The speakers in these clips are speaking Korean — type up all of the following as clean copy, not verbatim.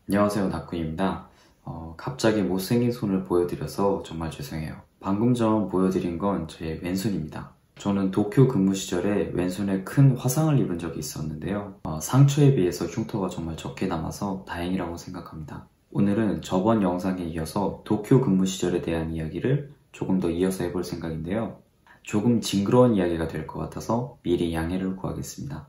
안녕하세요, 나쿤입니다. 갑자기 못생긴 손을 보여드려서 정말 죄송해요. 방금 전 보여드린 건 제 왼손입니다. 저는 도쿄 근무 시절에 왼손에 큰 화상을 입은 적이 있었는데요. 상처에 비해서 흉터가 정말 적게 남아서 다행이라고 생각합니다. 오늘은 저번 영상에 이어서 도쿄 근무 시절에 대한 이야기를 조금 더 이어서 해볼 생각인데요. 조금 징그러운 이야기가 될 것 같아서 미리 양해를 구하겠습니다.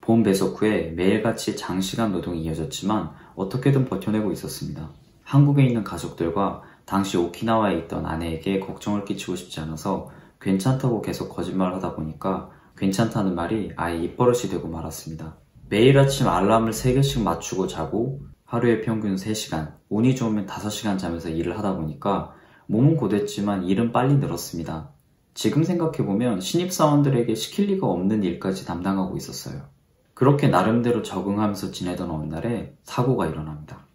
본 배속 후에 매일같이 장시간 노동이 이어졌지만 어떻게든 버텨내고 있었습니다. 한국에 있는 가족들과 당시 오키나와에 있던 아내에게 걱정을 끼치고 싶지 않아서 괜찮다고 계속 거짓말을 하다 보니까 괜찮다는 말이 아예 입버릇이 되고 말았습니다. 매일 아침 알람을 3개씩 맞추고 자고 하루에 평균 3시간, 운이 좋으면 5시간 자면서 일을 하다 보니까 몸은 고됐지만 일은 빨리 늘었습니다. 지금 생각해보면 신입사원들에게 시킬 리가 없는 일까지 담당하고 있었어요. 그렇게 나름대로 적응하면서 지내던 어느 날에 사고가 일어납니다.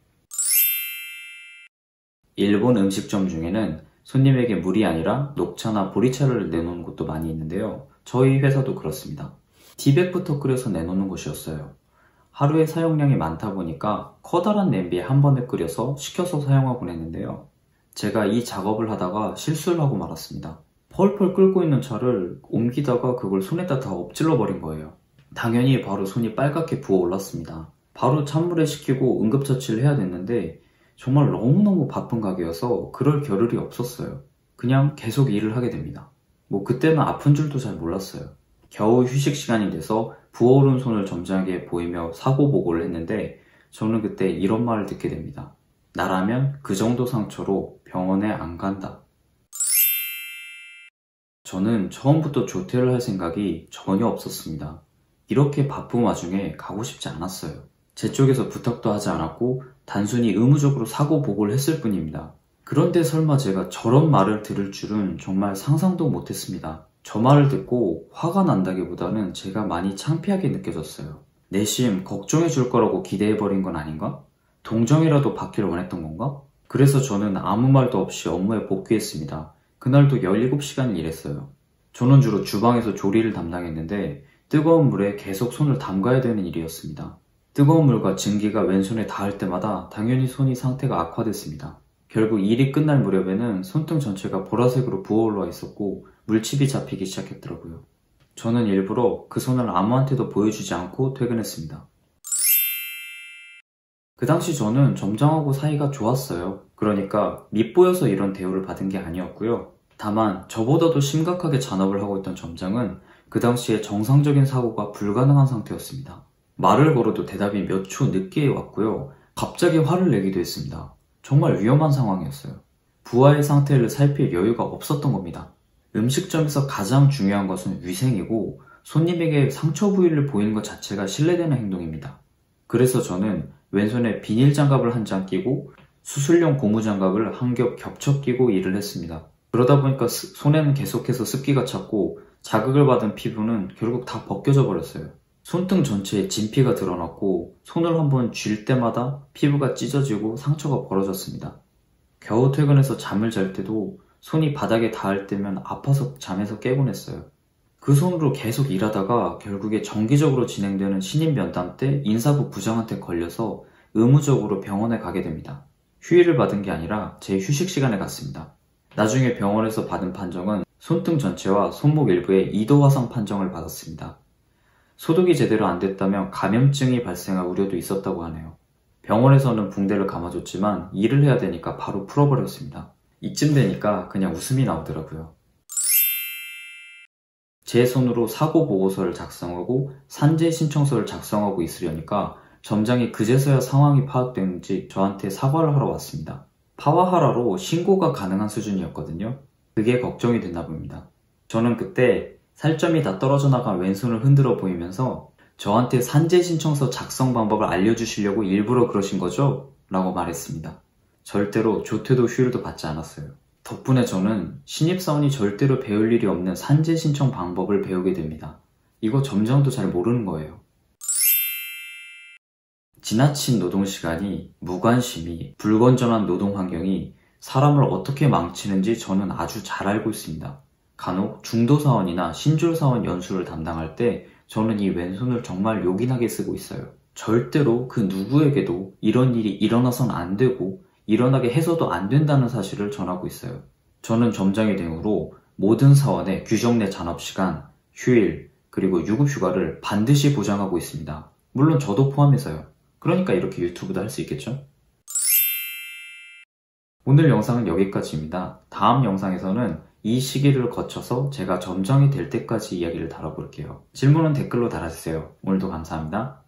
일본 음식점 중에는 손님에게 물이 아니라 녹차나 보리차를 내놓는 곳도 많이 있는데요. 저희 회사도 그렇습니다. 티백부터 끓여서 내놓는 곳이었어요. 하루에 사용량이 많다 보니까 커다란 냄비에 한 번에 끓여서 식혀서 사용하곤 했는데요. 제가 이 작업을 하다가 실수를 하고 말았습니다. 펄펄 끓고 있는 차를 옮기다가 그걸 손에다 다 엎질러 버린 거예요. 당연히 바로 손이 빨갛게 부어올랐습니다. 바로 찬물에 식히고 응급처치를 해야 됐는데 정말 너무너무 바쁜 가게여서 그럴 겨를이 없었어요. 그냥 계속 일을 하게 됩니다. 그때는 아픈 줄도 잘 몰랐어요. 겨우 휴식 시간이 돼서 부어오른 손을 점장에게 보이며 사고 보고를 했는데 저는 그때 이런 말을 듣게 됩니다. 나라면 그 정도 상처로 병원에 안 간다. 저는 처음부터 조퇴를 할 생각이 전혀 없었습니다. 이렇게 바쁜 와중에 가고 싶지 않았어요. 제 쪽에서 부탁도 하지 않았고 단순히 의무적으로 사고 보고를 했을 뿐입니다. 그런데 설마 제가 저런 말을 들을 줄은 정말 상상도 못했습니다. 저 말을 듣고 화가 난다기보다는 제가 많이 창피하게 느껴졌어요. 내심 걱정해 줄 거라고 기대해버린 건 아닌가? 동정이라도 받기를 원했던 건가? 그래서 저는 아무 말도 없이 업무에 복귀했습니다. 그날도 17시간을 일했어요. 저는 주로 주방에서 조리를 담당했는데 뜨거운 물에 계속 손을 담가야 되는 일이었습니다. 뜨거운 물과 증기가 왼손에 닿을 때마다 당연히 손이 상태가 악화됐습니다. 결국 일이 끝날 무렵에는 손등 전체가 보라색으로 부어올라 있었고 물집이 잡히기 시작했더라고요. 저는 일부러 그 손을 아무한테도 보여주지 않고 퇴근했습니다. 그 당시 저는 점장하고 사이가 좋았어요. 그러니까 밉보여서 이런 대우를 받은 게 아니었고요. 다만 저보다도 심각하게 잔업을 하고 있던 점장은 그 당시에 정상적인 사고가 불가능한 상태였습니다. 말을 걸어도 대답이 몇 초 늦게 왔고요. 갑자기 화를 내기도 했습니다. 정말 위험한 상황이었어요. 부하의 상태를 살필 여유가 없었던 겁니다. 음식점에서 가장 중요한 것은 위생이고 손님에게 상처 부위를 보이는 것 자체가 신뢰되는 행동입니다. 그래서 저는 왼손에 비닐 장갑을 한 장 끼고 수술용 고무 장갑을 한 겹 겹쳐 끼고 일을 했습니다. 그러다 보니까 손에는 계속해서 습기가 찼고 자극을 받은 피부는 결국 다 벗겨져 버렸어요. 손등 전체에 진피가 드러났고 손을 한번 쥘 때마다 피부가 찢어지고 상처가 벌어졌습니다. 겨우 퇴근해서 잠을 잘 때도 손이 바닥에 닿을 때면 아파서 잠에서 깨곤 했어요. 그 손으로 계속 일하다가 결국에 정기적으로 진행되는 신입 면담 때 인사부 부장한테 걸려서 의무적으로 병원에 가게 됩니다. 휴일을 받은 게 아니라 제 휴식 시간에 갔습니다. 나중에 병원에서 받은 판정은 손등 전체와 손목 일부에 2도 화상 판정을 받았습니다. 소독이 제대로 안 됐다면 감염증이 발생할 우려도 있었다고 하네요. 병원에서는 붕대를 감아줬지만 일을 해야 되니까 바로 풀어버렸습니다. 이쯤 되니까 그냥 웃음이 나오더라고요. 제 손으로 사고 보고서를 작성하고 산재 신청서를 작성하고 있으려니까 점장이 그제서야 상황이 파악됐는지 저한테 사과를 하러 왔습니다. 파와하라로 신고가 가능한 수준이었거든요. 그게 걱정이 됐나 봅니다. 저는 그때 살점이 다 떨어져 나간 왼손을 흔들어 보이면서 저한테 산재 신청서 작성 방법을 알려주시려고 일부러 그러신 거죠? 라고 말했습니다. 절대로 조퇴도 휴일도 받지 않았어요. 덕분에 저는 신입사원이 절대로 배울 일이 없는 산재 신청 방법을 배우게 됩니다. 이거 점장도 잘 모르는 거예요. 지나친 노동시간이, 무관심이, 불건전한 노동환경이 사람을 어떻게 망치는지 저는 아주 잘 알고 있습니다. 간혹 중도사원이나 신졸사원 연수를 담당할 때 저는 이 왼손을 정말 요긴하게 쓰고 있어요. 절대로 그 누구에게도 이런 일이 일어나선 안 되고 일어나게 해서도 안 된다는 사실을 전하고 있어요. 저는 점장이 된 후로 모든 사원의 규정 내 잔업시간, 휴일, 그리고 유급휴가를 반드시 보장하고 있습니다. 물론 저도 포함해서요. 그러니까 이렇게 유튜브도 할 수 있겠죠? 오늘 영상은 여기까지입니다. 다음 영상에서는 이 시기를 거쳐서 제가 점장이 될 때까지 이야기를 다뤄볼게요. 질문은 댓글로 달아주세요. 오늘도 감사합니다.